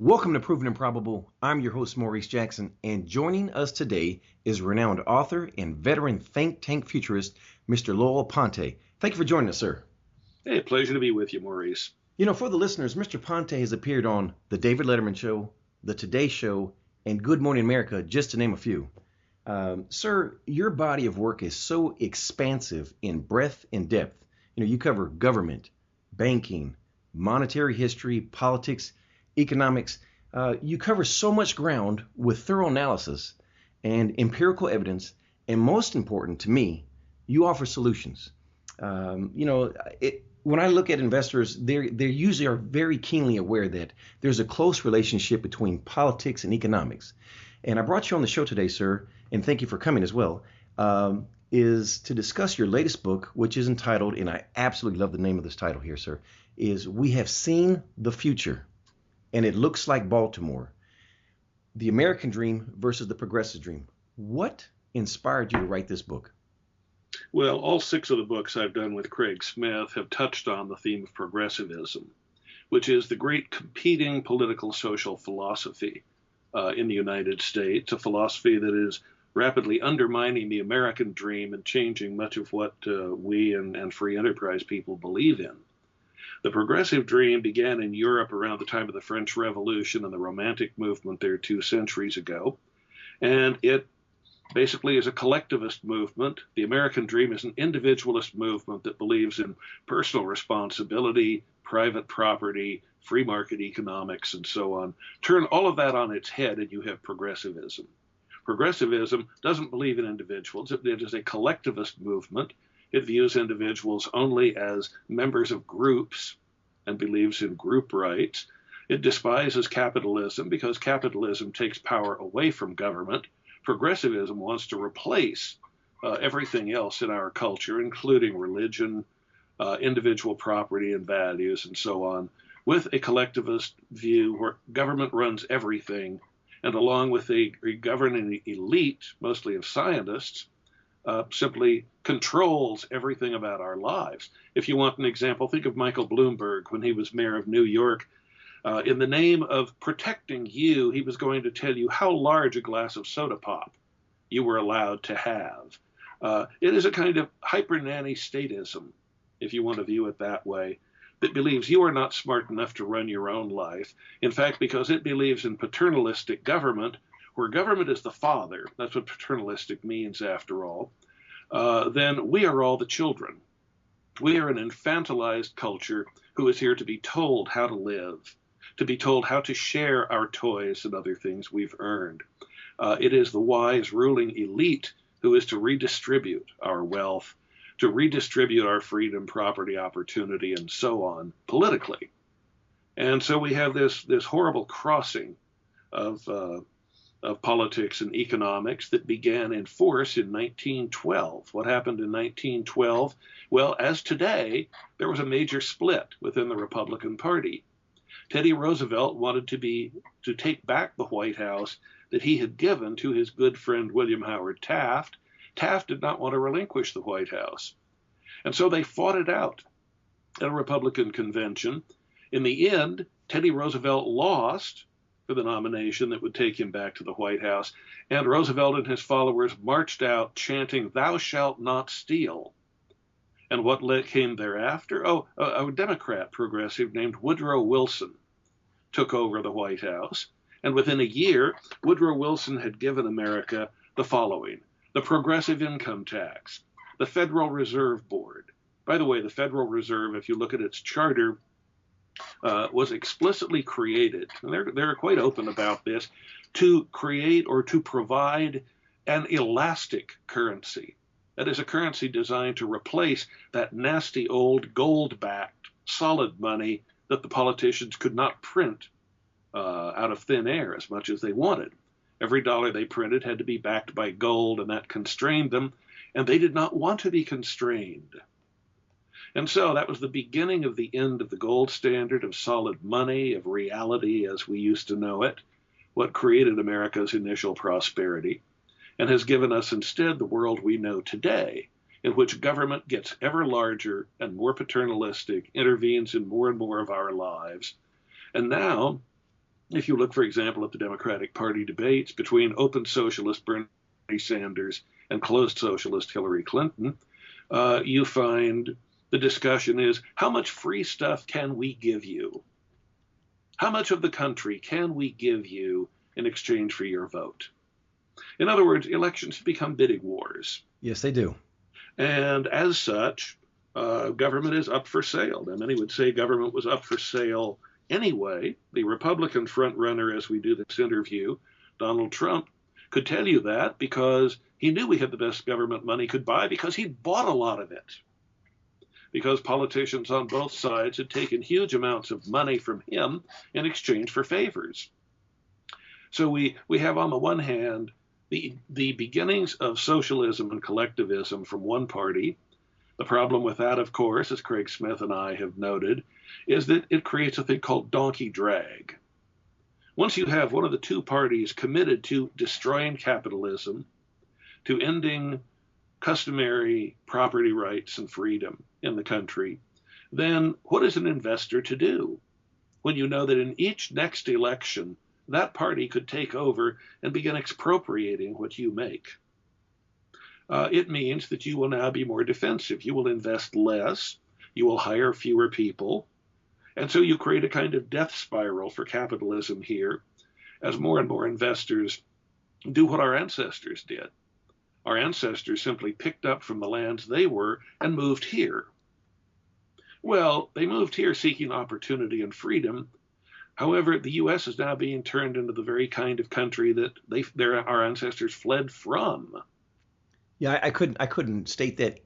Welcome to Proven and Probable. I'm your host, Maurice Jackson, and joining us today is renowned author and veteran think tank futurist, Mr. Lowell Ponte. Thank you for joining us, sir. Hey, pleasure to be with you, Maurice. For the listeners, Mr. Ponte has appeared on The David Letterman Show, The Today Show, and Good Morning America, just to name a few. Sir, your body of work is so expansive in breadth and depth. You cover government, banking, monetary history, politics, economics. You cover so much ground with thorough analysis and empirical evidence, and most important to me, you offer solutions. When I look at investors, they usually are very keenly aware that there's a close relationship between politics and economics. And I brought you on the show today, sir, and thank you for coming as well, is to discuss your latest book, which is entitled, and I absolutely love the name of this title here, sir, is We Have Seen the Future, and It Looks Like Baltimore, The American Dream versus the Progressive Dream. What inspired you to write this book? Well, all 6 of the books I've done with Craig Smith have touched on the theme of progressivism, which is the great competing political social philosophy in the United States, a philosophy that is rapidly undermining the American dream and changing much of what we and free enterprise people believe in. The progressive dream began in Europe around the time of the French Revolution and the Romantic movement there 2 centuries ago, and it basically is a collectivist movement. The American dream is an individualist movement that believes in personal responsibility, private property, free market economics, and so on. Turn all of that on its head and you have progressivism. Progressivism doesn't believe in individuals. It is a collectivist movement. It views individuals only as members of groups and believes in group rights. It despises capitalism because capitalism takes power away from government. Progressivism wants to replace everything else in our culture, including religion, individual property and values, and so on, with a collectivist view where government runs everything, and along with a governing elite, mostly of scientists, simply controls everything about our lives. If you want an example, think of Michael Bloomberg when he was mayor of New York. In the name of protecting you, he was going to tell you how large a glass of soda pop you were allowed to have. It is a kind of hyper-nanny statism, if you want to view it that way, that believes you are not smart enough to run your own life. In fact, because it believes in paternalistic government, where government is the father, that's what paternalistic means after all, then we are all the children. We are an infantilized culture who is here to be told how to live, to be told how to share our toys and other things we've earned. It is the wise ruling elite who is to redistribute our wealth, to redistribute our freedom, property, opportunity, and so on politically. And so we have this horrible crossing of politics and economics that began in force in 1912. What happened in 1912? Well, as today, there was a major split within the Republican Party. Teddy Roosevelt wanted to take back the White House that he had given to his good friend William Howard Taft. Taft did not want to relinquish the White House. And so they fought it out at a Republican convention. In the end, Teddy Roosevelt lost for the nomination that would take him back to the White House, and Roosevelt and his followers marched out chanting, "Thou shalt not steal." And what came thereafter? A Democrat progressive named Woodrow Wilson took over the White House. And within a year, Woodrow Wilson had given America the following: the progressive income tax, the Federal Reserve Board. By the way, the Federal Reserve, if you look at its charter, was explicitly created, and they're quite open about this, to create or to provide an elastic currency. That is a currency designed to replace that nasty old gold-backed solid money that the politicians could not print out of thin air as much as they wanted. Every dollar they printed had to be backed by gold, and that constrained them, and they did not want to be constrained. And so that was the beginning of the end of the gold standard, of solid money, of reality as we used to know it, what created America's initial prosperity, and has given us instead the world we know today, in which government gets ever larger and more paternalistic, intervenes in more and more of our lives. And now If you look, for example, at the Democratic Party debates between open socialist Bernie Sanders and closed socialist Hillary Clinton, you find the discussion is, how much free stuff can we give you? How much of the country can we give you in exchange for your vote? In other words, elections become bidding wars. Yes, they do. And as such, government is up for sale. Now, many would say government was up for sale anyway. The Republican frontrunner, as we do this interview, Donald Trump, could tell you that because he knew we had the best government money could buy because he'd bought a lot of it. Because politicians on both sides had taken huge amounts of money from him in exchange for favors. So we have on the one hand the beginnings of socialism and collectivism from one party. The problem with that, of course, as Craig Smith and I have noted, is that it creates a thing called donkey drag. Once you have one of the two parties committed to destroying capitalism, to ending customary property rights and freedom in the country, then what is an investor to do when you know that in each next election, that party could take over and begin expropriating what you make? It means that you will now be more defensive. You will invest less. You will hire fewer people. And so you create a kind of death spiral for capitalism here as more and more investors do what our ancestors did. Our ancestors simply picked up from the lands they were and moved here. Well, they moved here seeking opportunity and freedom. However, the U.S. is now being turned into the very kind of country that our ancestors fled from. Yeah, I couldn't state that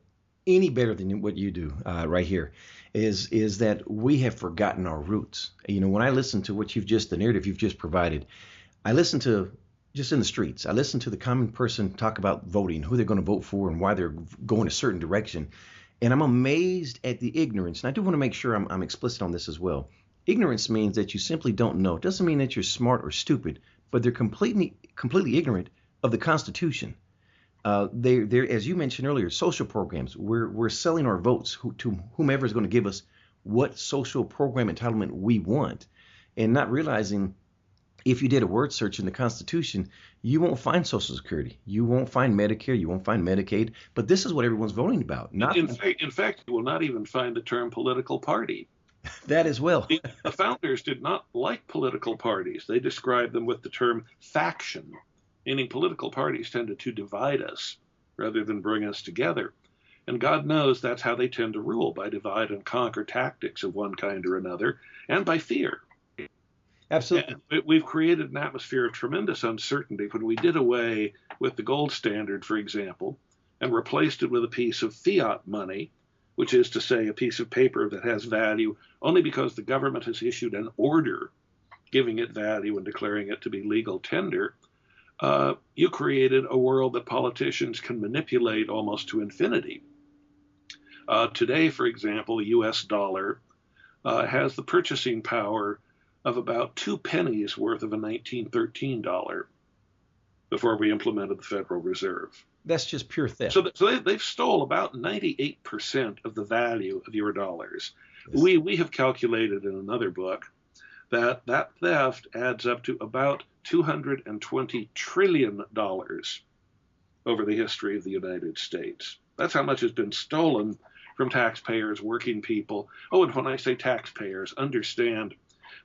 any better than what you do right here. Is that we have forgotten our roots. You know, when I listen to the narrative you've just provided, I listen to just in the streets. I listen to the common person talk about voting, who they're going to vote for, and why they're going a certain direction. And I'm amazed at the ignorance. And I do want to make sure I'm explicit on this as well. Ignorance means that you simply don't know. It doesn't mean that you're smart or stupid, but they're completely ignorant of the Constitution. They're, as you mentioned earlier, social programs. We're selling our votes to whomever is going to give us what social program entitlement we want, and not realizing if you did a word search in the Constitution, you won't find Social Security, you won't find Medicare, you won't find Medicaid. But this is what everyone's voting about. In fact, you will not even find the term political party. That as well. The founders did not like political parties. They described them with the term faction, meaning political parties tended to divide us rather than bring us together. And God knows that's how they tend to rule, by divide and conquer tactics of one kind or another, and by fear. Absolutely. And we've created an atmosphere of tremendous uncertainty when we did away with the gold standard, for example, and replaced it with a piece of fiat money, which is to say a piece of paper that has value only because the government has issued an order giving it value and declaring it to be legal tender. You created a world that politicians can manipulate almost to infinity. Today, for example, the U.S. dollar has the purchasing power of about 2 pennies worth of a 1913 dollar before we implemented the Federal Reserve. That's just pure theft. So they've stole about 98% of the value of your dollars. Yes. We have calculated in another book that theft adds up to about $220 trillion over the history of the United States. That's how much has been stolen from taxpayers, working people. Oh, and when I say taxpayers, understand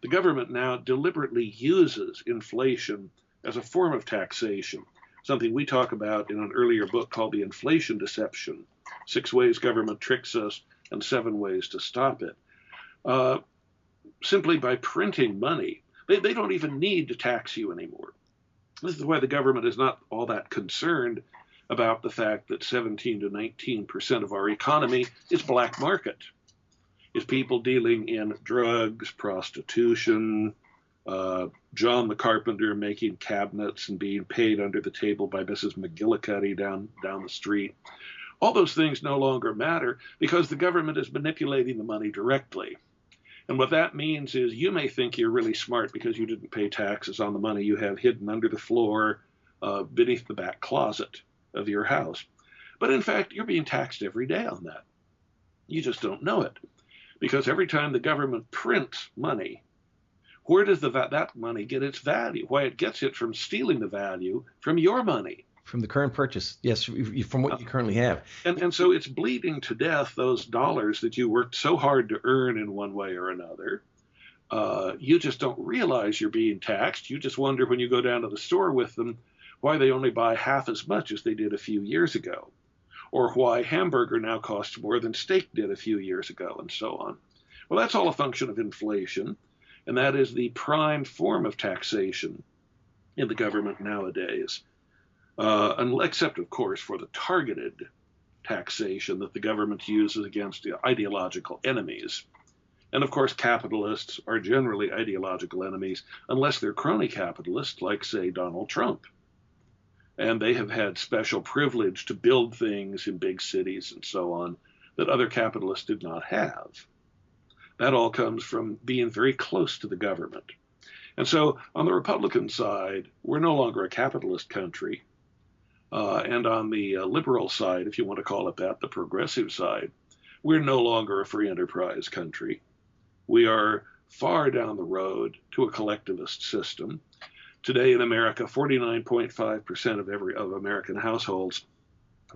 the government now deliberately uses inflation as a form of taxation, something we talk about in an earlier book called The Inflation Deception, 6 Ways Government Tricks Us and 7 Ways to Stop It. Simply by printing money, they don't even need to tax you anymore. This is why the government is not all that concerned about the fact that 17 to 19% of our economy is black market. Is people dealing in drugs, prostitution, John the carpenter making cabinets and being paid under the table by Mrs. McGillicuddy down the street. All those things no longer matter because the government is manipulating the money directly. And what that means is you may think you're really smart because you didn't pay taxes on the money you have hidden under the floor beneath the back closet of your house. But in fact, you're being taxed every day on that. You just don't know it. Because every time the government prints money, where does that money get its value? Why, it gets it from stealing the value from your money. From the current purchase, yes, from what you currently have. And so it's bleeding to death those dollars that you worked so hard to earn in one way or another. You just don't realize you're being taxed. You just wonder when you go down to the store with them why they only buy half as much as they did a few years ago, or why hamburger now costs more than steak did a few years ago, and so on. Well, that's all a function of inflation, and that is the prime form of taxation in the government nowadays. Except, of course, for the targeted taxation that the government uses against the ideological enemies. And of course, capitalists are generally ideological enemies, unless they're crony capitalists, like, say, Donald Trump. And they have had special privilege to build things in big cities and so on that other capitalists did not have. That all comes from being very close to the government. And so on the Republican side, we're no longer a capitalist country. And on the liberal side, if you want to call it that, the progressive side, we're no longer a free enterprise country. We are far down the road to a collectivist system. Today in America, 49.5% of American households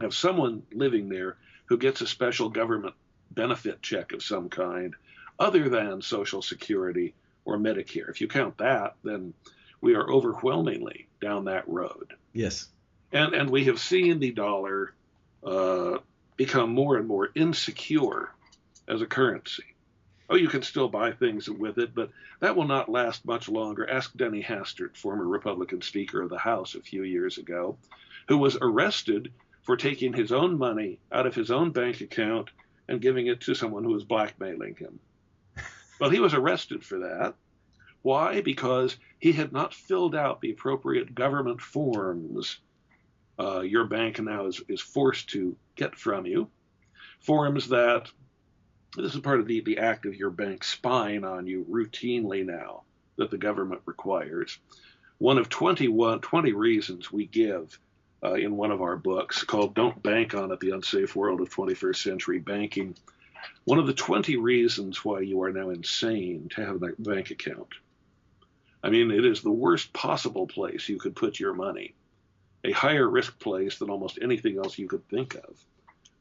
have someone living there who gets a special government benefit check of some kind, other than Social Security or Medicare. If you count that, then we are overwhelmingly down that road. Yes. And we have seen the dollar become more and more insecure as a currency. Oh, you can still buy things with it, but that will not last much longer. Ask Denny Hastert, former Republican Speaker of the House a few years ago, who was arrested for taking his own money out of his own bank account and giving it to someone who was blackmailing him. Well, he was arrested for that. Why? Because he had not filled out the appropriate government forms your bank now is forced to get from you. Forms that, this is part of the act of your bank spying on you routinely now that the government requires. One of 20 reasons we give in one of our books called Don't Bank on It, The Unsafe World of 21st Century Banking. One of the 20 reasons why you are now insane to have a bank account. I mean, it is the worst possible place you could put your money. A higher risk place than almost anything else you could think of,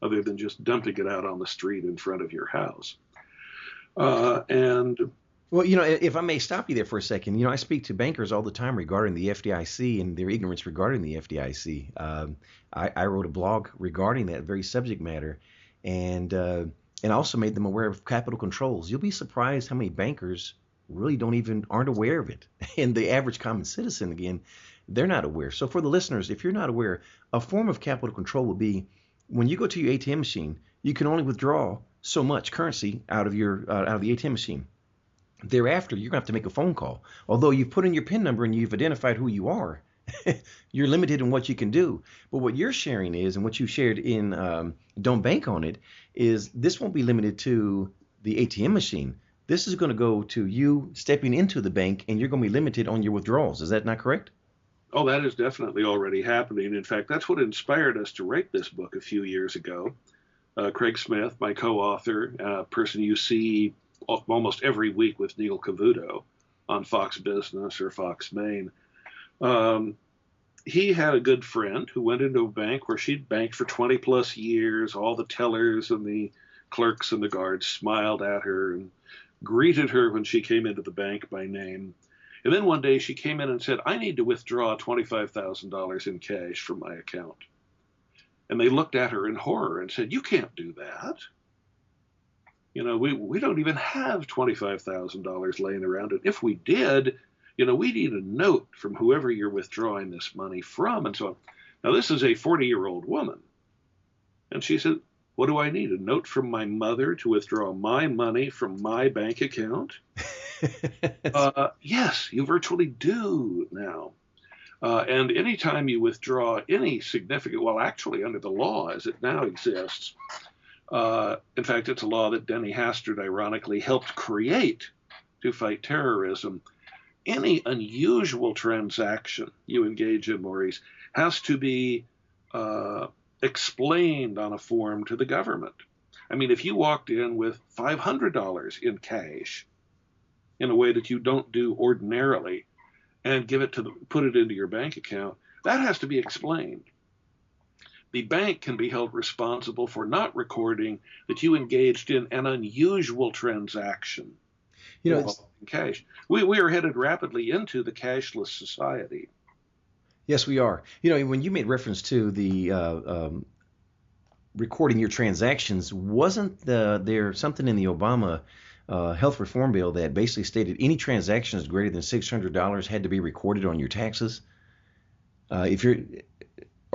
other than just dumping it out on the street in front of your house. Well, if I may stop you there for a second, I speak to bankers all the time regarding the FDIC and their ignorance regarding the FDIC. I wrote a blog regarding that very subject matter, and also made them aware of capital controls. You'll be surprised how many bankers really aren't aware of it. And the average common citizen, again, they're not aware. So for the listeners, if you're not aware, a form of capital control would be when you go to your ATM machine, you can only withdraw so much currency out of the ATM machine. Thereafter, you're going to have to make a phone call. Although you've put in your PIN number and you've identified who you are, you're limited in what you can do. But what you're sharing is, and what you shared in Don't Bank on It, is this won't be limited to the ATM machine. This is going to go to you stepping into the bank, and you're going to be limited on your withdrawals. Is that not correct? Oh, that is definitely already happening. In fact, that's what inspired us to write this book a few years ago. Craig Smith, my co-author, a person you see almost every week with Neil Cavuto on Fox Business or Fox Maine, he had a good friend who went into a bank where she'd banked for 20 plus years. All the tellers and the clerks and the guards smiled at her and greeted her when she came into the bank by name. And then one day she came in and said, I need to withdraw $25,000 in cash from my account. And they looked at her in horror and said, you can't do that. We don't even have $25,000 laying around. And if we did, we need a note from whoever you're withdrawing this money from. And so on. Now, this is a 40-year-old woman. And she said, what do I need? A note from my mother to withdraw my money from my bank account? Yes, you virtually do now. And anytime you withdraw any significant, well, actually under the law as it now exists, in fact, it's a law that Denny Hastert ironically helped create to fight terrorism. Any unusual transaction you engage in, Maurice, has to be explained on a form to the government. I mean, if you walked in with $500 in cash, in a way that you don't do ordinarily and put it into your bank account, that has to be explained. The bank can be held responsible for not recording that you engaged in an unusual transaction involving cash. We are headed rapidly into the cashless society. Yes, we are. When you made reference to the recording your transactions, wasn't there something in the Obama health reform bill that basically stated any transactions greater than $600 had to be recorded on your taxes? Are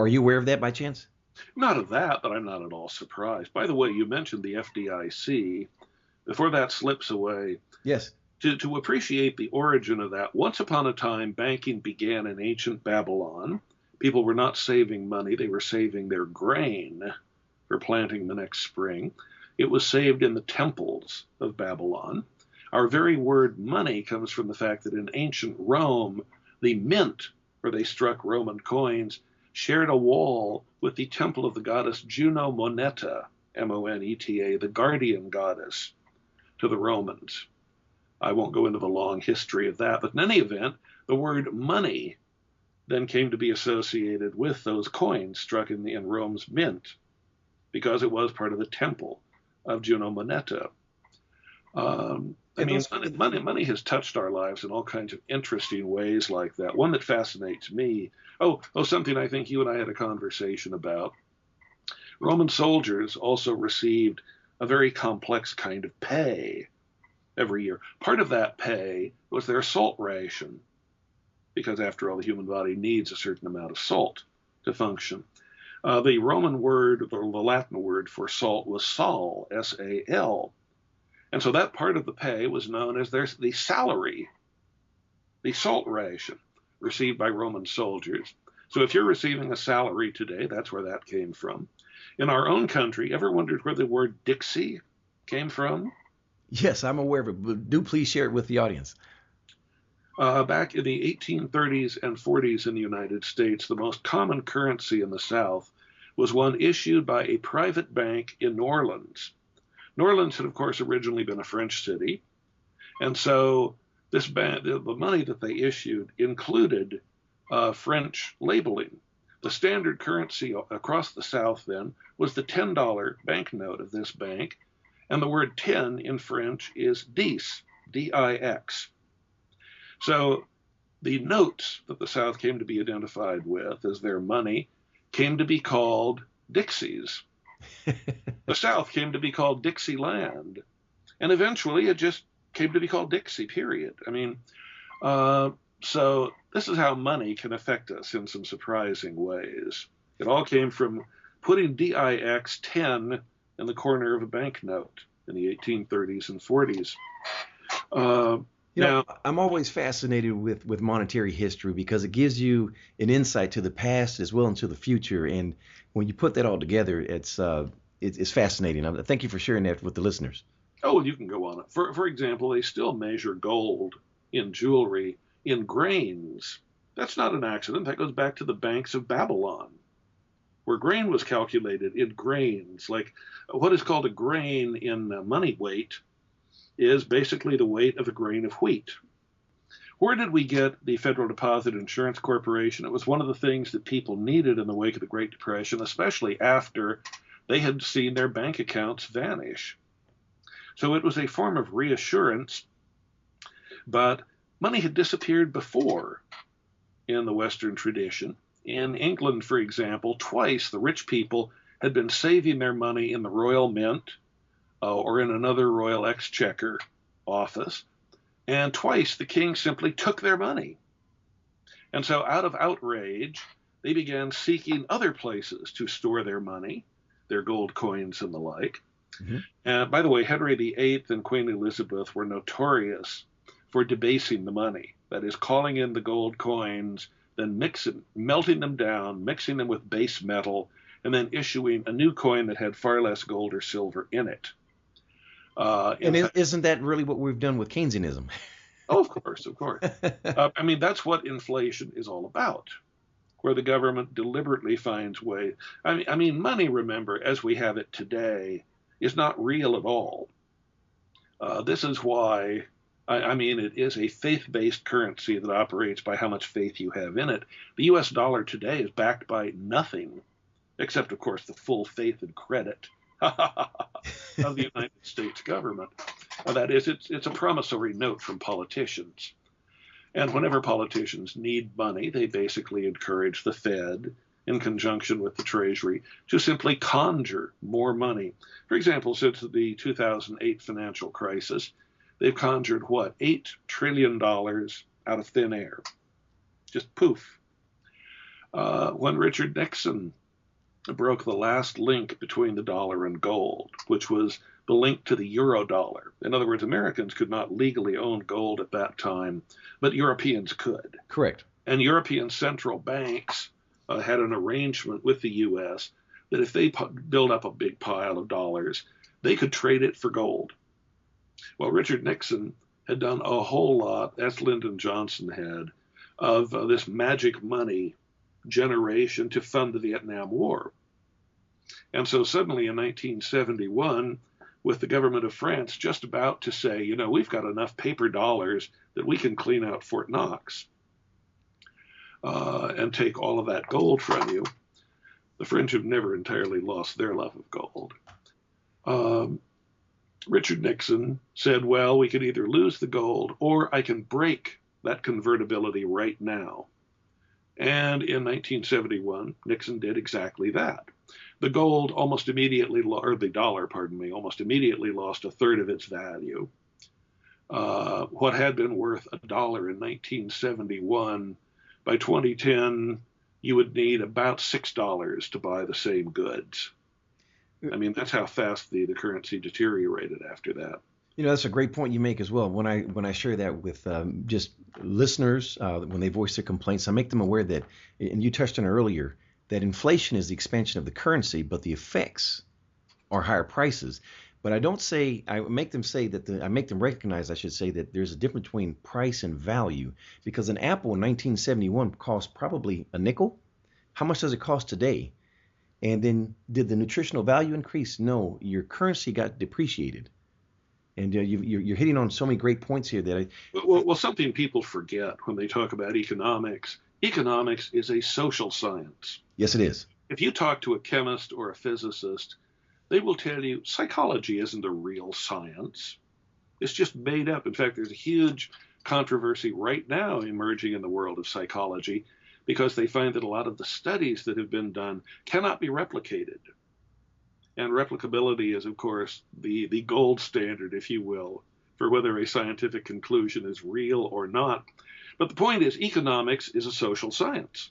you aware of that by chance? Not of that, but I'm not at all surprised. By the way, you mentioned the FDIC. Before that slips away, yes. To appreciate the origin of that, once upon a time, banking began in ancient Babylon. People were not saving money, they were saving their grain for planting the next spring. It was saved in the temples of Babylon. Our very word money comes from the fact that in ancient Rome, the mint, where they struck Roman coins, shared a wall with the temple of the goddess Juno Moneta, Moneta, the guardian goddess to the Romans. I won't go into the long history of that, but in any event, the word money then came to be associated with those coins struck in Rome's mint, because it was part of the temple of Juno Moneta. Money has touched our lives in all kinds of interesting ways like that. One that fascinates me, something I think you and I had a conversation about. Roman soldiers also received a very complex kind of pay every year. Part of that pay was their salt ration, because after all, the human body needs a certain amount of salt to function. The Roman word, or the Latin word for salt, was sal, S-A-L. And so that part of the pay was known as the salary, the salt ration received by Roman soldiers. So if you're receiving a salary today, that's where that came from. In our own country, ever wondered where the word Dixie came from? Yes, I'm aware of it, but do please share it with the audience. Back in the 1830s and 40s in the United States, the most common currency in the South was one issued by a private bank in New Orleans. New Orleans had, of course, originally been a French city, and so this bank, the money that they issued included French labeling. The standard currency across the South then was the $10 banknote of this bank, and the word 10 in French is dix, D-I-X. So the notes that the South came to be identified with as their money came to be called Dixies. The South came to be called Dixieland. And eventually it just came to be called Dixie, period. So this is how money can affect us in some surprising ways. It all came from putting DIX 10 in the corner of a banknote in the 1830s and 40s. I'm always fascinated with monetary history because it gives you an insight to the past as well as to the future. And when you put that all together, it's fascinating. Thank you for sharing that with the listeners. Oh, you can go on. For example, they still measure gold in jewelry in grains. That's not an accident. That goes back to the banks of Babylon, where grain was calculated in grains. Like what is called a grain in money weight is basically the weight of a grain of wheat. Where did we get the Federal Deposit Insurance Corporation? It was one of the things that people needed in the wake of the Great Depression, especially after they had seen their bank accounts vanish. So it was a form of reassurance, but money had disappeared before in the Western tradition. In England, for example, twice the rich people had been saving their money in the Royal Mint or in another Royal Exchequer office, and twice the king simply took their money. And so out of outrage, they began seeking other places to store their money, their gold coins and the like. Mm-hmm. By the way, Henry VIII and Queen Elizabeth were notorious for debasing the money. That is, calling in the gold coins, then melting them down, mixing them with base metal, and then issuing a new coin that had far less gold or silver in it. Isn't that really what we've done with Keynesianism? Oh, of course, of course. That's what inflation is all about, where the government deliberately finds ways. Money, remember, as we have it today, is not real at all. This is why I mean, it is a faith-based currency that operates by how much faith you have in it. The U.S. dollar today is backed by nothing, except, of course, the full faith and credit of the United States government. That is, it's a promissory note from politicians. And whenever politicians need money, they basically encourage the Fed, in conjunction with the Treasury, to simply conjure more money. For example, since the 2008 financial crisis, they've conjured, what, $8 trillion out of thin air. Just poof. When Richard Nixon broke the last link between the dollar and gold, which was the link to the euro dollar. In other words, Americans could not legally own gold at that time, but Europeans could. Correct. And European central banks had an arrangement with the U.S. that if they build up a big pile of dollars, they could trade it for gold. Well, Richard Nixon had done a whole lot, as Lyndon Johnson had, of this magic money generation to fund the Vietnam War. And so suddenly in 1971, with the government of France just about to say, you know, we've got enough paper dollars that we can clean out Fort Knox and take all of that gold from you. The French have never entirely lost their love of gold. Richard Nixon said, well, we could either lose the gold or I can break that convertibility right now. And in 1971, Nixon did exactly that. The gold almost immediately, or the dollar, pardon me, almost immediately lost a third of its value. What had been worth $1 in 1971, by 2010, you would need about $6 to buy the same goods. I mean, that's how fast the currency deteriorated after that. You know, that's a great point you make as well. When I share that with just listeners, when they voice their complaints, I make them aware that, and you touched on it earlier, that inflation is the expansion of the currency, but the effects are higher prices. But I don't say, I make them say that, I make them recognize, I should say, that there's a difference between price and value. Because an apple in 1971 cost probably a nickel. How much does it cost today? And then did the nutritional value increase? No, your currency got depreciated. And you're hitting on so many great points here that Well, something people forget when they talk about economics. Economics is a social science. Yes, it is. If you talk to a chemist or a physicist, they will tell you psychology isn't a real science. It's just made up. In fact, there's a huge controversy right now emerging in the world of psychology because they find that a lot of the studies that have been done cannot be replicated. And replicability is, of course, the gold standard, if you will, for whether a scientific conclusion is real or not. But the point is, economics is a social science.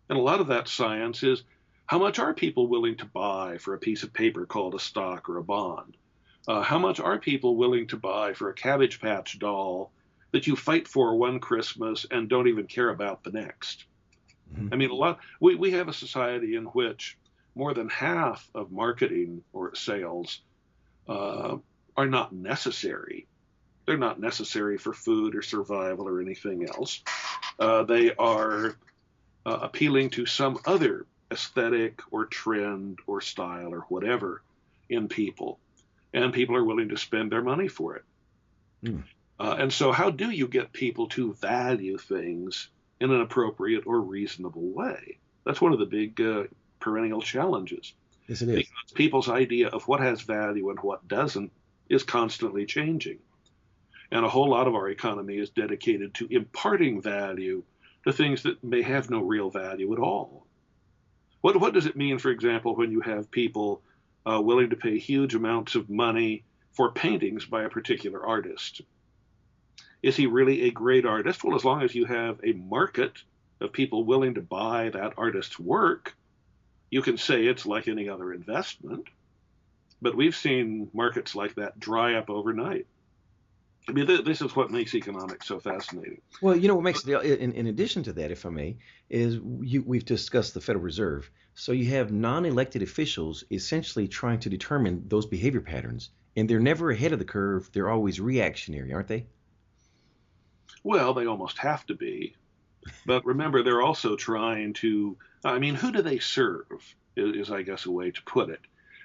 And a lot of that science is, how much are people willing to buy for a piece of paper called a stock or a bond? How much are people willing to buy for a Cabbage Patch doll that you fight for one Christmas and don't even care about the next? Mm-hmm. I mean, we have a society in which more than half of marketing or sales are not necessary. They're not necessary for food or survival or anything else. They are appealing to some other aesthetic or trend or style or whatever in people. And people are willing to spend their money for it. Mm. And so how do you get people to value things in an appropriate or reasonable way? That's one of the big perennial challenges. Yes, it is. Because people's idea of what has value and what doesn't is constantly changing. And a whole lot of our economy is dedicated to imparting value to things that may have no real value at all. What does it mean, for example, when you have people willing to pay huge amounts of money for paintings by a particular artist? Is he really a great artist? Well, as long as you have a market of people willing to buy that artist's work, you can say it's like any other investment. But we've seen markets like that dry up overnight. I mean, this is what makes economics so fascinating. Well, you know what makes it, in addition to that, if I may, is we've discussed the Federal Reserve. So you have non-elected officials essentially trying to determine those behavior patterns, and they're never ahead of the curve. They're always reactionary, aren't they? Well, they almost have to be. But remember, they're also trying to, I mean, who do they serve, is I guess a way to put it.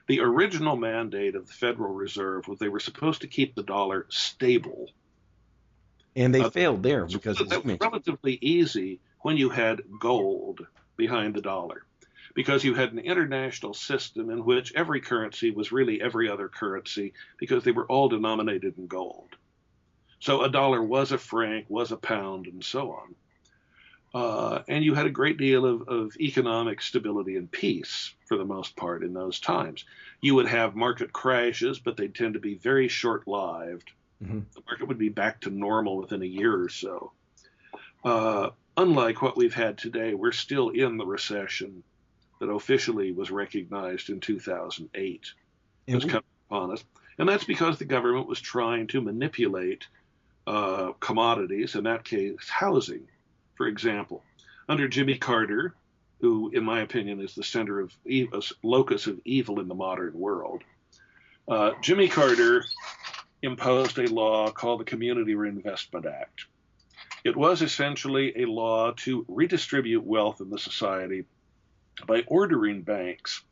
The original mandate of the Federal Reserve was they were supposed to keep the dollar stable. And they failed there So because, as you that was mentioned, relatively easy when you had gold behind the dollar, because you had an international system in which every currency was really every other currency because they were all denominated in gold. So a dollar was a franc, was a pound, and so on. And you had a great deal of economic stability and peace for the most part in those times. You would have market crashes, but they'd tend to be very short lived. hmm The market would be back to normal within a year or so. Unlike what we've had today, we're still in the recession that officially was recognized in 2008 and as we, coming upon us. And that's because the government was trying to manipulate commodities, in that case, housing, for example. Under Jimmy Carter, who, in my opinion, is the center of locus of evil in the modern world, Jimmy Carter imposed a law called the Community Reinvestment Act. It was essentially a law to redistribute wealth in the society by ordering banks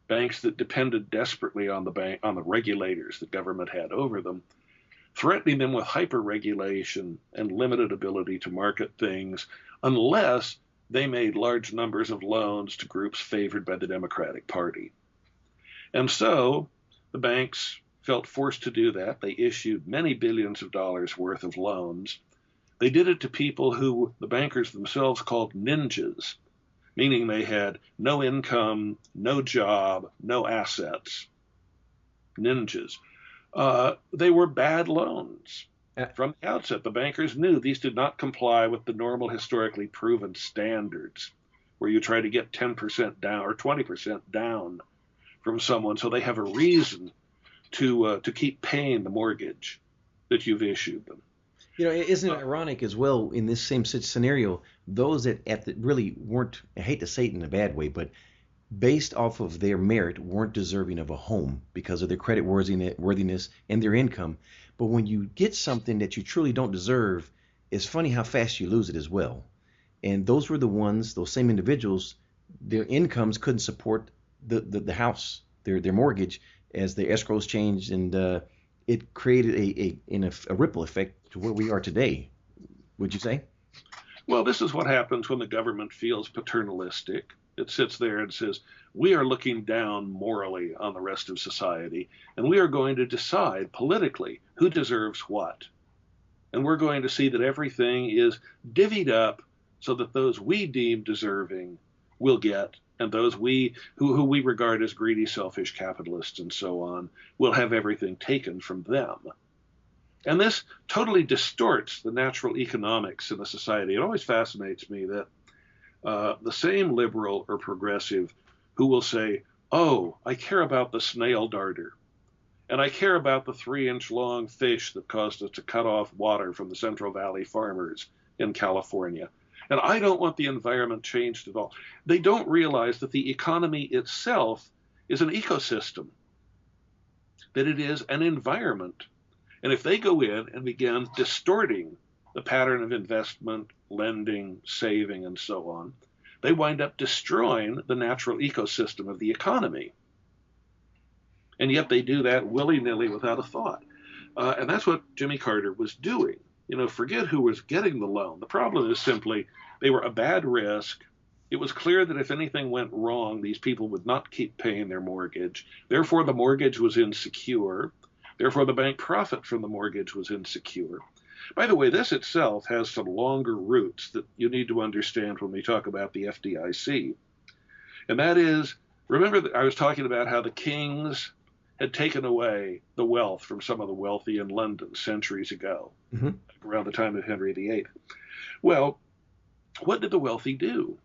that depended desperately on the regulators the government had over them, threatening them with hyper-regulation and limited ability to market things unless they made large numbers of loans to groups favored by the Democratic Party. And so the banks felt forced to do that. They issued many billions of dollars worth of loans. They did it to people who the bankers themselves called ninjas, meaning they had no income, no job, no assets. Ninjas. They were bad loans. uh, From the outset, the bankers knew these did not comply with the normal historically proven standards, where you try to get 10% down or 20% down from someone so they have a reason to keep paying the mortgage that you've issued them. isn't it ironic as well in this same such scenario? Those that really weren't, I hate to say it in a bad way, but based off of their merit, weren't deserving of a home because of their credit worthiness and their income. But when you get something that you truly don't deserve, it's funny how fast you lose it as well. And those were the ones, those same individuals, their incomes couldn't support the house, their mortgage, as the escrows changed, and it created a ripple effect to where we are today. Would you say? Well, this is what happens when the government feels paternalistic. It sits there and says, we are looking down morally on the rest of society, and we are going to decide politically who deserves what. And we're going to see that everything is divvied up so that those we deem deserving will get, and those who we regard as greedy, selfish capitalists and so on will have everything taken from them. And this totally distorts the natural economics in a society. It always fascinates me that the same liberal or progressive who will say, oh, I care about the snail darter, and I care about the 3-inch long fish that caused us to cut off water from the Central Valley farmers in California. And I don't want the environment changed at all. They don't realize that the economy itself is an ecosystem, that it is an environment. And if they go in and begin distorting the pattern of investment, lending, saving, and so on, they wind up destroying the natural ecosystem of the economy. And yet they do that willy-nilly without a thought. And that's what Jimmy Carter was doing. Forget who was getting the loan. The problem is simply they were a bad risk. It was clear that if anything went wrong, these people would not keep paying their mortgage. Therefore, the mortgage was insecure. Therefore, the bank profit from the mortgage was insecure. By the way, this itself has some longer roots that you need to understand when we talk about the FDIC. And that is, remember that I was talking about how the kings had taken away the wealth from some of the wealthy in London centuries ago, around the time of Henry VIII. Well, what did the wealthy do?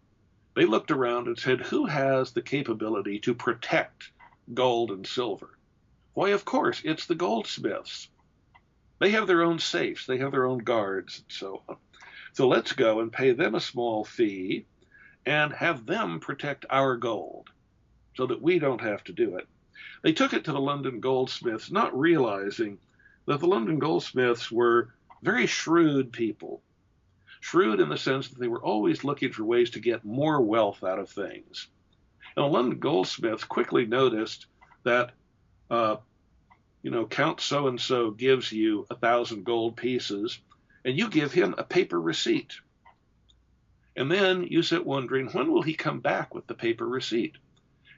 They looked around and said, who has the capability to protect gold and silver? Why, of course, it's the goldsmiths. They have their own safes, they have their own guards, and so on. So let's go and pay them a small fee and have them protect our gold so that we don't have to do it. They took it to the London goldsmiths, not realizing that the London goldsmiths were very shrewd people. Shrewd in the sense that they were always looking for ways to get more wealth out of things. And the London goldsmiths quickly noticed that, Count so-and-so gives you 1,000 gold pieces, and you give him a paper receipt. And then you sit wondering, when will he come back with the paper receipt?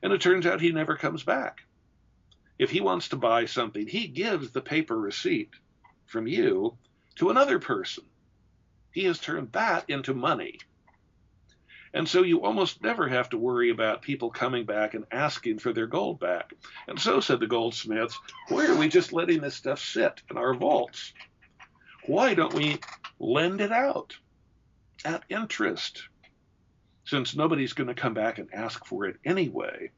And it turns out he never comes back. If he wants to buy something, he gives the paper receipt from you to another person. He has turned that into money. And so you almost never have to worry about people coming back and asking for their gold back. And so, said the goldsmiths, why are we just letting this stuff sit in our vaults? Why don't we lend it out at interest? Since nobody's going to come back and ask for it anyway.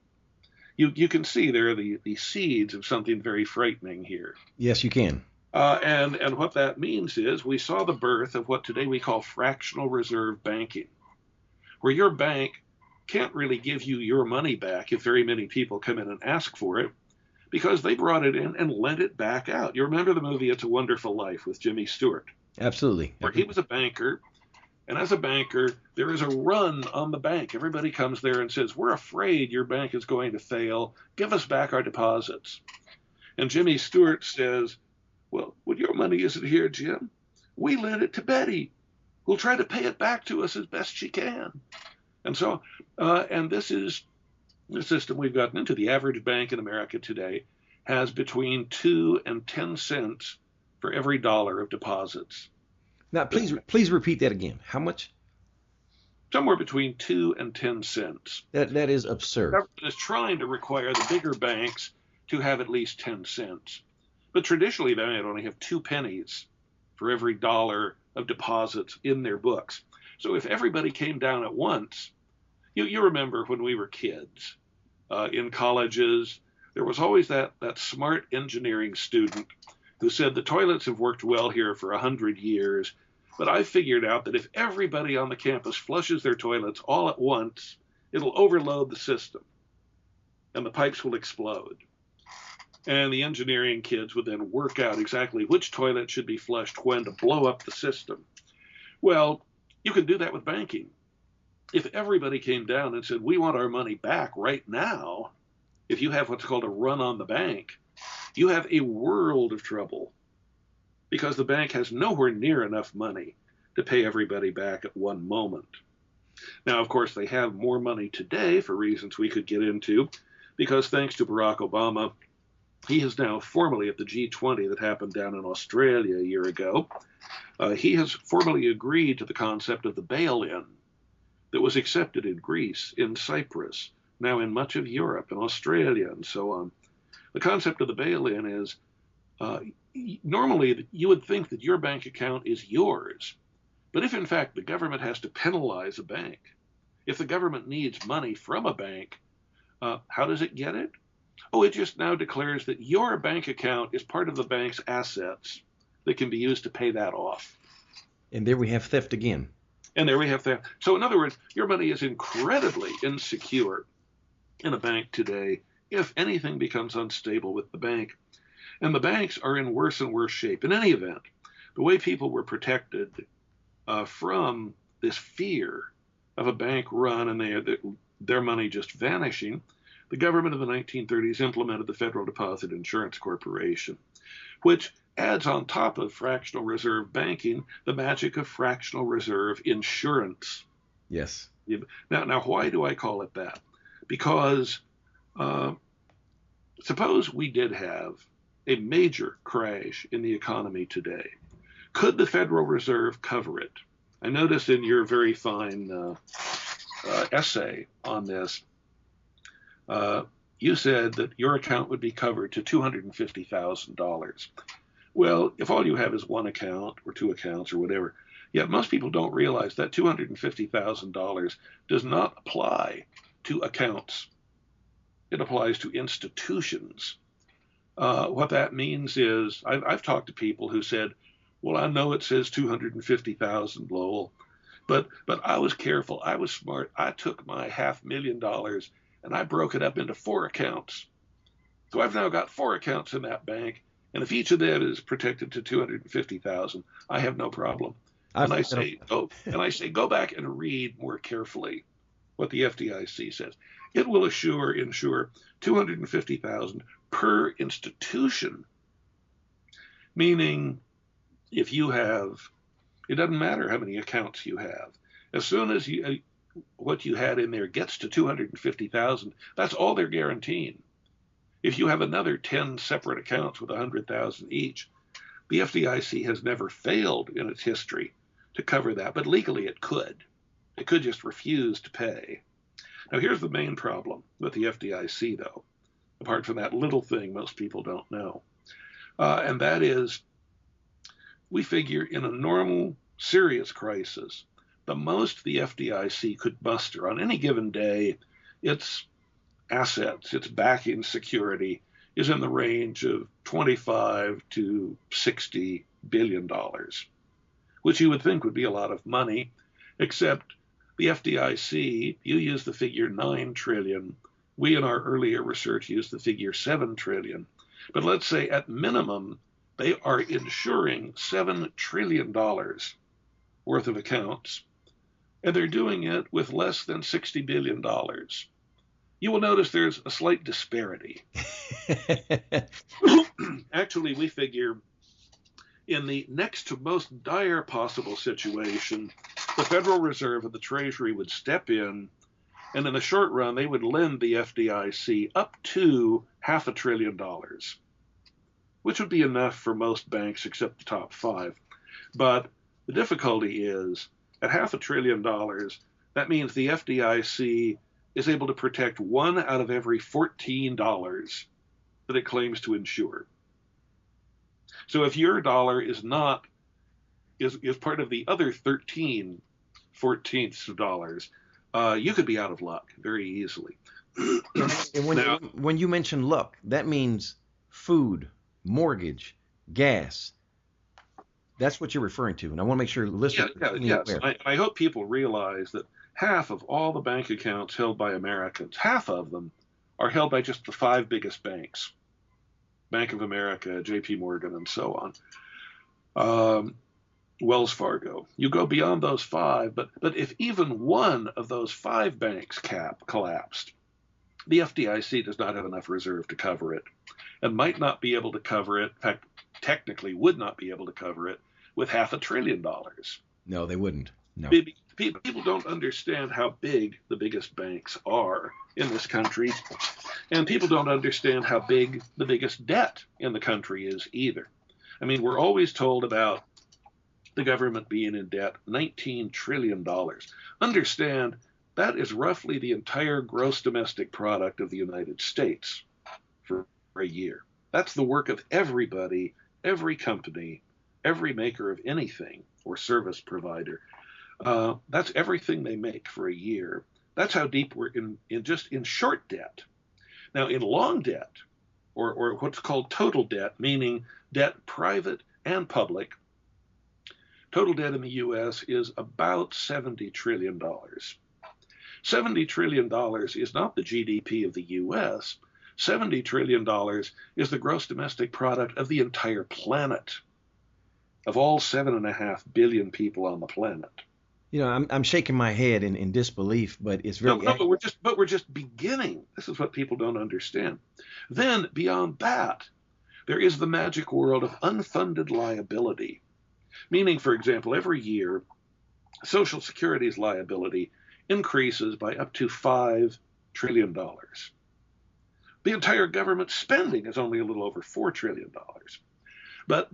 You can see there are the seeds of something very frightening here. Yes, you can. And what that means is we saw the birth of what today we call fractional reserve banking, where your bank can't really give you your money back if very many people come in and ask for it, because they brought it in and lent it back out. You remember the movie It's a Wonderful Life with Jimmy Stewart? Absolutely. Where he was a banker, and as a banker, there is a run on the bank. Everybody comes there and says, we're afraid your bank is going to fail. Give us back our deposits. And Jimmy Stewart says, well, your money isn't here, Jim. We lent it to Betty, who'll try to pay it back to us as best she can. And so, and this is the system we've gotten into. The average bank in America today has between 2 and 10 cents for every dollar of deposits. Now, please repeat that again. How much? Somewhere between 2 and 10 cents. That is absurd. The government is trying to require the bigger banks to have at least 10 cents. But traditionally, they might only have 2 pennies for every dollar of deposits in their books. So if everybody came down at once, you remember when we were kids in colleges, there was always that smart engineering student who said the toilets have worked well here for 100 years, but I figured out that if everybody on the campus flushes their toilets all at once, it'll overload the system and the pipes will explode. And the engineering kids would then work out exactly which toilet should be flushed when to blow up the system. Well, you can do that with banking. If everybody came down and said, we want our money back right now, if you have what's called a run on the bank, you have a world of trouble because the bank has nowhere near enough money to pay everybody back at one moment. Now, of course, they have more money today for reasons we could get into, because thanks to Barack Obama, he is now formally at the G20 that happened down in Australia a year ago. He has formally agreed to the concept of the bail-in that was accepted in Greece, in Cyprus, now in much of Europe and Australia and so on. The concept of the bail-in is normally you would think that your bank account is yours. But if in fact the government has to penalize a bank, if the government needs money from a bank, how does it get it? Oh, it just now declares that your bank account is part of the bank's assets that can be used to pay that off. And there we have theft again. And there we have theft. So in other words, your money is incredibly insecure in a bank today if anything becomes unstable with the bank. And the banks are in worse and worse shape. In any event, the way people were protected from this fear of a bank run and their money just vanishing, the government of the 1930s implemented the Federal Deposit Insurance Corporation, which adds on top of fractional reserve banking the magic of fractional reserve insurance. Yes. Now, why do I call it that? Because suppose we did have a major crash in the economy today. Could the Federal Reserve cover it? I noticed in your very fine essay on this, you said that your account would be covered to $250,000. Well, if all you have is one account or two accounts or whatever, yet most people don't realize that $250,000 does not apply to accounts. It applies to institutions. What that means is, I've talked to people who said, well, I know it says 250,000, Lowell, but I was careful. I was smart. I took my $500,000 and I broke it up into 4 accounts. So I've now got 4 accounts in that bank, and if each of them is protected to 250,000, I have no problem. And I say, go back and read more carefully what the FDIC says. It will insure 250,000 per institution, meaning if you have It doesn't matter how many accounts you have. As soon as what you had in there gets to 250,000, that's all they're guaranteeing. If you have another 10 separate accounts with 100,000 each, the FDIC has never failed in its history to cover that, but legally it could. It could just refuse to pay. Now, here's the main problem with the FDIC, though, apart from that little thing most people don't know. And that is, we figure in a normal, serious crisis, the most the FDIC could muster on any given day, its assets, its backing security, is in the range of $25 to $60 billion, which you would think would be a lot of money, except the FDIC, you use the figure 9 trillion. We in our earlier research used the figure 7 trillion. But let's say at minimum, they are insuring $7 trillion worth of accounts, and they're doing it with less than $60 billion. You will notice there's a slight disparity. Actually, we figure in the next to most dire possible situation, the Federal Reserve and the Treasury would step in, and in the short run, they would lend the FDIC up to $500 billion, which would be enough for most banks except the top 5. But the difficulty is, at $500 billion, that means the FDIC is able to protect 1 out of every $14 that it claims to insure. So if your dollar is not is part of the other 13 14ths of dollars, you could be out of luck very easily. And when you mention luck, that means food, mortgage, gas. That's what you're referring to, and I want to make sure listeners are aware. I hope people realize that half of all the bank accounts held by Americans, half of them are held by just the 5 biggest banks: Bank of America, J.P. Morgan, and so on. Wells Fargo. You go beyond those 5, but if even one of those 5 banks collapsed, the FDIC does not have enough reserve to cover it, and might not be able to cover it. In fact, technically would not be able to cover it with $500 billion. No, they wouldn't. No. People don't understand how big the biggest banks are in this country, and people don't understand how big the biggest debt in the country is either. I mean, we're always told about the government being in debt $19 trillion. Understand, that is roughly the entire gross domestic product of the United States for a year. That's the work of everybody, every company, every maker of anything or service provider. That's everything they make for a year. That's how deep we're in short debt. Now, in long debt, or what's called total debt, meaning debt private and public, total debt in the U.S. is about $70 trillion. $70 trillion is not the GDP of the U.S. $70 trillion is the gross domestic product of the entire planet, of all 7.5 billion people on the planet. You know, I'm shaking my head in disbelief, but it's very but we're just beginning. This is what people don't understand. Then beyond that, there is the magic world of unfunded liability, meaning, for example, every year, Social Security's liability increases by up to $5 trillion. The entire government spending is only a little over $4 trillion. But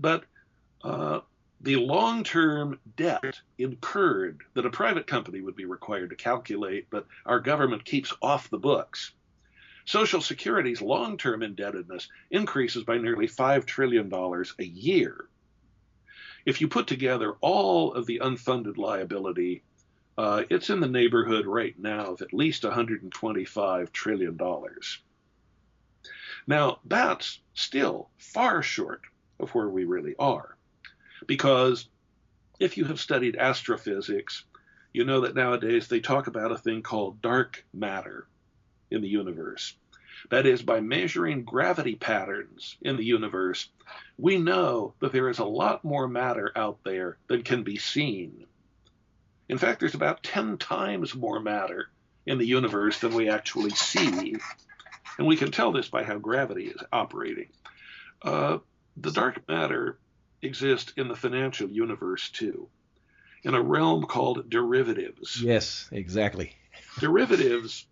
the long-term debt incurred that a private company would be required to calculate, but our government keeps off the books, Social Security's long-term indebtedness increases by nearly $5 trillion a year. If you put together all of the unfunded liability, it's in the neighborhood right now of at least $125 trillion. Now, that's still far short of where we really are, because if you have studied astrophysics, you know that nowadays they talk about a thing called dark matter in the universe. That is, by measuring gravity patterns in the universe, we know that there is a lot more matter out there than can be seen. In fact, there's about 10 times more matter in the universe than we actually see. And we can tell this by how gravity is operating. The dark matter exists in the financial universe too. in a realm called derivatives. Yes, exactly. Derivatives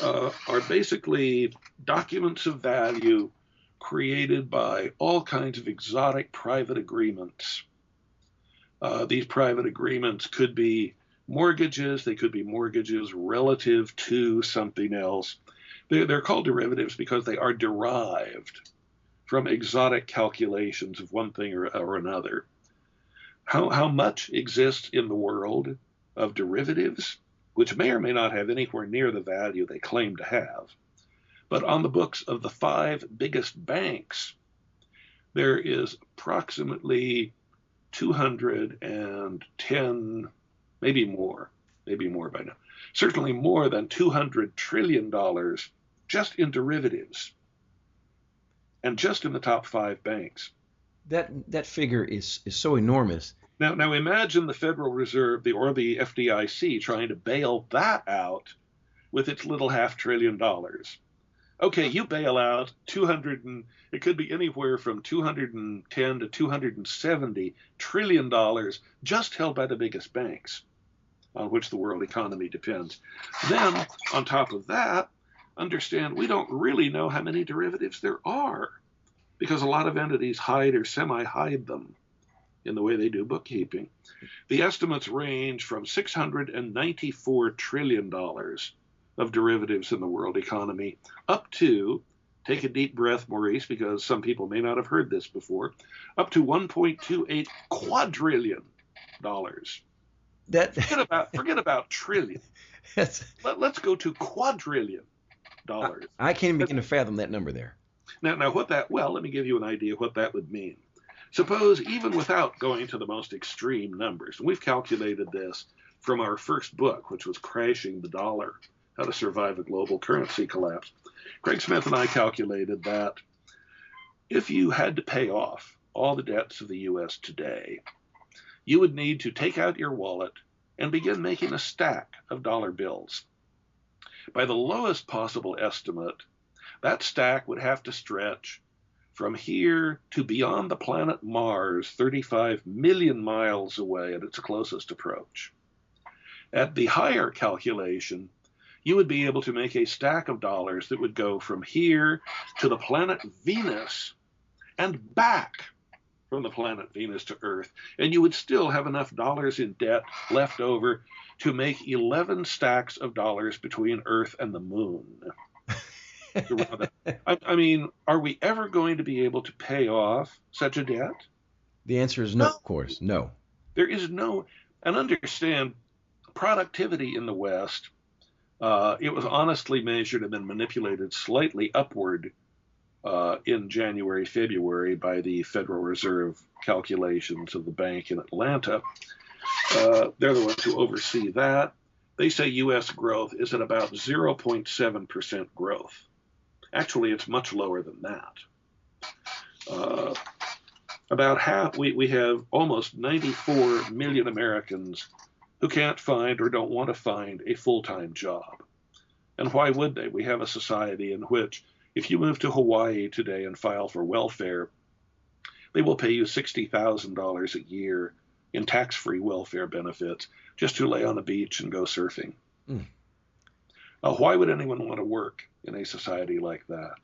are basically documents of value created by all kinds of exotic private agreements. These private agreements could be mortgages. They could be mortgages relative to something else. They're called derivatives because they are derived from exotic calculations of one thing or another. How much exists in the world of derivatives, which may or may not have anywhere near the value they claim to have. But on the books of the 5 biggest banks, there is approximately 210, maybe more by now, certainly more than $200 trillion just in derivatives, and just in the top 5 banks. That figure is so enormous. Now imagine the Federal Reserve or the FDIC trying to bail that out with its little $500 billion. Okay, you bail out it could be anywhere from 210 to 270 trillion dollars just held by the biggest banks on which the world economy depends. Then, on top of that, understand we don't really know how many derivatives there are, because a lot of entities hide or semi-hide them in the way they do bookkeeping. The estimates range from $694 trillion of derivatives in the world economy up to, take a deep breath, Maurice, because some people may not have heard this before, up to $1.28 quadrillion. Forget about trillion. Let's go to quadrillion dollars. I can't even begin to fathom that number there. Now let me give you an idea of what that would mean. Suppose, even without going to the most extreme numbers, and we've calculated this from our first book, which was Crashing the Dollar, How to Survive a Global Currency Collapse. Craig Smith and I calculated that if you had to pay off all the debts of the U.S. today, you would need to take out your wallet and begin making a stack of dollar bills. By the lowest possible estimate, that stack would have to stretch from here to beyond the planet Mars, 35 million miles away at its closest approach. At the higher calculation, you would be able to make a stack of dollars that would go from here to the planet Venus and back from the planet Venus to Earth, and you would still have enough dollars in debt left over to make 11 stacks of dollars between Earth and the moon. I mean, are we ever going to be able to pay off such a debt? The answer is no, of course, no. There is no, and understand, productivity in the West, it was honestly measured and then manipulated slightly upward in January, February by the Federal Reserve calculations of the bank in Atlanta. They're the ones who oversee that. They say U.S. growth is at about 0.7% growth. Actually, it's much lower than that. About half, we have almost 94 million Americans who can't find or don't want to find a full-time job. And why would they? We have a society in which if you move to Hawaii today and file for welfare, they will pay you $60,000 a year in tax-free welfare benefits just to lay on the beach and go surfing. Mm. Why would anyone want to work in a society like that?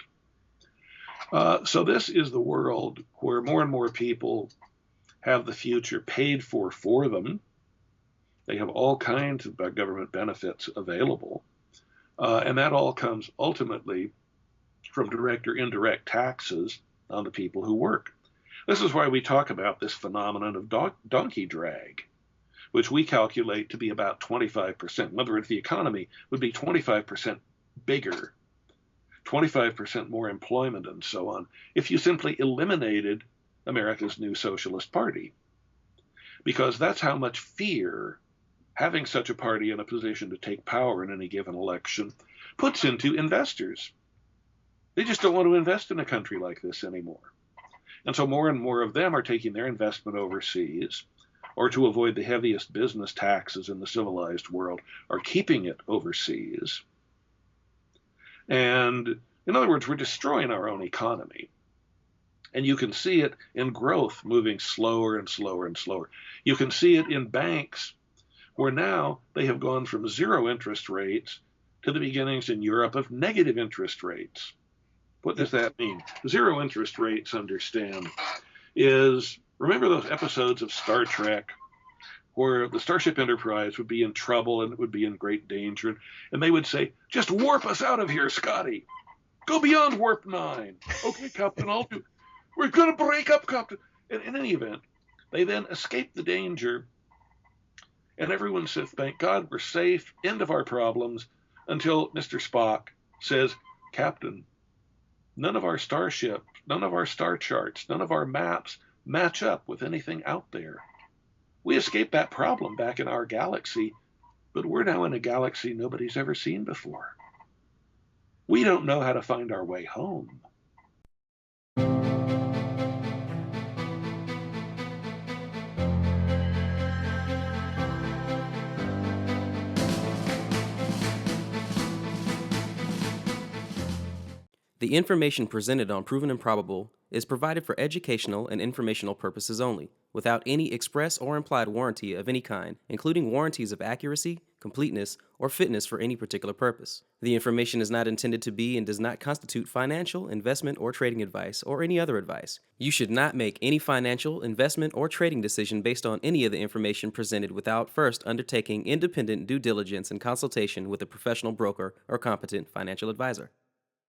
So this is the world where more and more people have the future paid for them. They have all kinds of government benefits available. And that all comes ultimately from direct or indirect taxes on the people who work. This is why we talk about this phenomenon of donkey drag, which we calculate to be about 25%. In other words, the economy would be 25% bigger, 25% more employment, and so on, if you simply eliminated America's new Socialist Party. Because that's how much fear having such a party in a position to take power in any given election puts into investors. They just don't want to invest in a country like this anymore. And so more and more of them are taking their investment overseas, or to avoid the heaviest business taxes in the civilized world, are keeping it overseas. And in other words, we're destroying our own economy. And you can see it in growth moving slower and slower and slower. You can see it in banks where now they have gone from zero interest rates to the beginnings in Europe of negative interest rates. What does that mean? Zero interest rates, understand, is, remember those episodes of Star Trek where the Starship Enterprise would be in trouble and it would be in great danger, and they would say, just warp us out of here, Scotty. Go beyond warp 9. Okay, Captain, I'll do. We're going to break up, Captain. And in any event, they then escape the danger, and everyone says, thank God, we're safe, end of our problems, until Mr. Spock says, Captain, none of our starship, none of our star charts, none of our maps match up with anything out there. We escaped that problem back in our galaxy, but we're now in a galaxy nobody's ever seen before. We don't know how to find our way home. The information presented on Proven and Probable is provided for educational and informational purposes only, without any express or implied warranty of any kind, including warranties of accuracy, completeness, or fitness for any particular purpose. The information is not intended to be and does not constitute financial, investment, or trading advice, or any other advice. You should not make any financial, investment, or trading decision based on any of the information presented without first undertaking independent due diligence and consultation with a professional broker or competent financial advisor.